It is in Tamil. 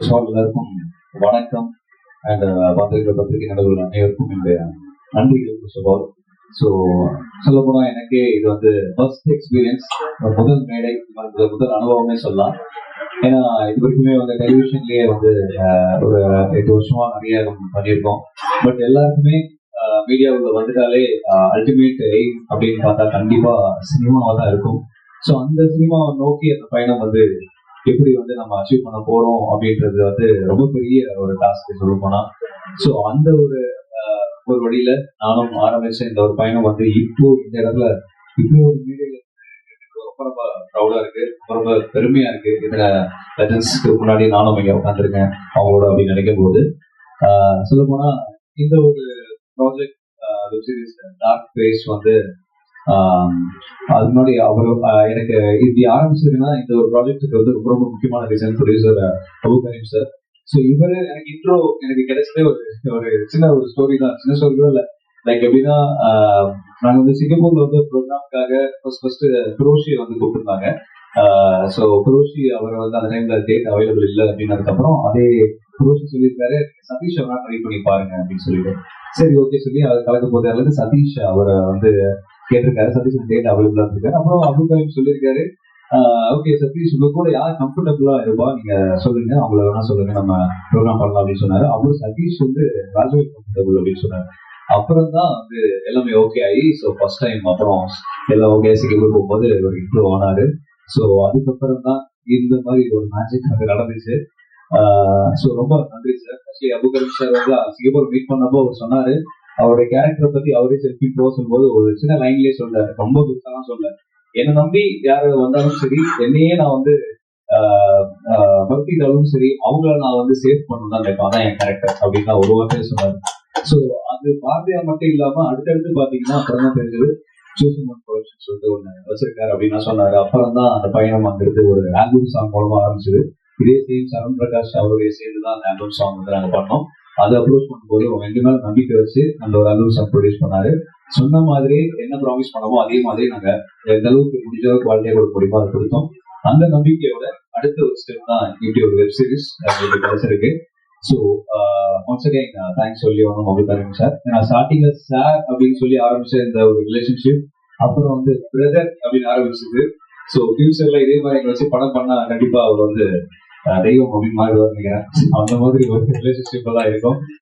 எல்லாருக்கும் வணக்கம் அண்ட் வந்திருக்கிற பத்திரிகை நடுவில் அனைவருக்கும் என்னுடைய நன்றிகள். ஃபர்ஸ்ட் ஆஃப் ஆல் ஸோ சொல்ல போனால் எனக்கே இது வந்து ஃபர்ஸ்ட் எக்ஸ்பீரியன்ஸ், முதல் மேடை, முதல் அனுபவமே சொல்லலாம். ஏன்னா இது வரைக்குமே வந்து டெலிவிஷன்லேயே வந்து ஒரு 8 வருஷமா நிறைய பண்ணியிருக்கோம். பட் எல்லாருக்குமே மீடியாவில் வந்துட்டாலே அல்டிமேட் எய்ம் அப்படின்னு பார்த்தா கண்டிப்பா சினிமாவாக தான் இருக்கும். ஸோ அந்த சினிமாவை நோக்கி அந்த பயணம் வந்து எப்படி வந்து நம்ம அச்சீவ் பண்ண போறோம் அப்படின்றது வந்து ரொம்ப பெரிய ஒரு டாஸ்க் சொல்ல போனா. ஸோ அந்த ஒரு வழியில நானும் ஆரம்பிச்ச இந்த ஒரு பயணம் வந்து இப்போ இந்த இடத்துல இப்படி ஒரு மீடியால ரொம்ப ரொம்ப ப்ரௌடா இருக்கு, ரொம்ப பெருமையா இருக்கு. இதுல லெஜண்ட்ஸ்க்கு முன்னாடி நானும் இங்க உட்காந்துருக்கேன் அவங்களோட அப்படின்னு நினைக்கும் போது சொல்ல போனா இந்த ஒரு project web series dark face வந்து அது முன்னாடி அவர் எனக்கு இப்படி ஆரம்பிச்சதுன்னா இந்த ஒரு ப்ராஜெக்டுக்கு வந்து ரொம்ப ரொம்ப முக்கியமான ரீசன் ப்ரொடியூசர் அபு கரீம் சார். ஸோ இவரு எனக்கு இன்ட்ரோ எனக்கு கிடைச்சதே ஒரு சின்ன ஒரு ஸ்டோரி தான், சின்ன ஸ்டோரி கூட இல்லை. லைக் எப்படின்னா நாங்கள் வந்து சிங்கப்பூர்ல வந்து ப்ரோக்ராம்காக ஃபர்ஸ்ட் குரோஷியை வந்து கூப்பிட்டுருந்தாங்க. ஸோ குரோஷி அவர் வந்து அந்த டைம்ல டேட் அவைலபிள் இல்லை அப்படின்னதுக்கப்புறம் அதே குரோஷி சொல்லியிருக்காரு, சதீஷ் அவரா ட்ரை பண்ணி பாருங்க அப்படின்னு சொல்லிட்டு. சரி ஓகே சொல்லி அதை கலக்க போது அல்லது சதீஷ் அவரை வந்து கேட்டிருக்காரு. சதீஷ் டேட் அவைலபிளா இருந்திருக்காரு. அப்புறம் அபு கரீம் சொல்லியிருக்காரு, ஓகே சதீஷ் உங்க கூட யார் கம்ஃபர்டபுளா இருப்பா நீங்க சொல்லுங்க, அவங்கள வேணா சொல்லுங்க, நம்ம ப்ரோக்ராம் பண்ணலாம் அப்படின்னு சொன்னாரு. அப்புறம் சதீஷ் வந்து ராஜவே கம்ஃபர்டபுள் அப்படின்னு சொன்னாரு. அப்புறம் தான் வந்து எல்லாமே ஓகே ஆகி ஸோ ஃபர்ஸ்ட் டைம் அப்புறம் எல்லாம் ஓகே சிங்கப்பூர் போகும்போது ஒரு இம்ப்ரூவ் ஆனாரு. ஸோ அதுக்கப்புறம் தான் இந்த மாதிரி ஒரு மேஜிக் வந்து நடந்துச்சு. ஸோ ரொம்ப நன்றி சார். ஆக்சுவலி அபு கரீம் சார் வந்து சிங்கப்பூர் மீட் பண்ணப்போ அவர் சொன்னாரு, அவருடைய கேரக்டரை பத்தி அவரே செல்ஃபி ப்ரோ சொல்லும்போது ஒரு சின்ன லைன்லயே சொல்றாரு, ரொம்ப புதுசாலாம் சொல்ல, என்னை நம்பி யாரு வந்தாலும் சரி, என்னையே நான் வந்து பக்திட்டாலும் சரி, அவங்கள நான் வந்து சேவ் பண்ணணும் தான் நினைப்பேன், அதான் என் கேரக்டர் அப்படின்னு ஒரு வார்த்தையே சொன்னாரு. ஸோ அது வார்த்தையா மட்டும் இல்லாம அடுத்தடுத்து பாத்தீங்கன்னா அப்புறம் தான் தெரிஞ்சது சூசன் ப்ரொடக்ஷன் சொல்லிட்டு ஒண்ணு வச்சிருக்காரு அப்படின்னு சொன்னாரு. அப்புறம் தான் அந்த பயணம் அங்கிருந்து ஒரு ஆல்பம் சாங் மூலமா ஆரம்பிச்சது. இதே சேம் சரண் பிரகாஷ் அவருடைய சேர்ந்து தான் அந்த ஆல்பம் சாங் வந்து நாங்க பண்ணோம். அதை அப்ரோச் பண்ணும்போது ரெண்டு நாள் நம்பிக்கை வச்சு அந்த ஒரு ஆல்பம் சாங் ப்ரொடியூஸ் பண்ணாரு. சொன்ன மாதிரி என்ன ப்ராமிஸ் பண்ணமோ அதே மாதிரி நாங்க எந்த அளவுக்கு முடிஞ்ச அளவுக்கு குவாலிட்டியா கொடுக்க முடியுமோ அதை கொடுத்தோம். அந்த நம்பிக்கையோட அடுத்த ஒரு ஸ்டெப் தான் இப்படி ஒரு வெப் சீரிஸ் கிடைச்சிருக்கு. ஸோ ஒன்ஸ் அகைன் தேங்க்ஸ் சொல்லி ஒன்றும் அபு கரீம் சார். நான் ஸ்டார்டிங்ல சார் அப்படின்னு சொல்லி ஆரம்பிச்ச இந்த ஒரு ரிலேஷன்ஷிப் அப்புறம் வந்து பிரதர் அப்படின்னு ஆரம்பிச்சது. ஸோ ஃபியூச்சர்ல இதே மாதிரி எங்களை வச்சு படம் பண்ணா கண்டிப்பா அவர் வந்து தெய்வம் அப்படின்னு மாறுவார் நினைக்கிறேன். அந்த மாதிரி ஒரு ரிலேஷன்ஷிப் தான் இருக்கும்.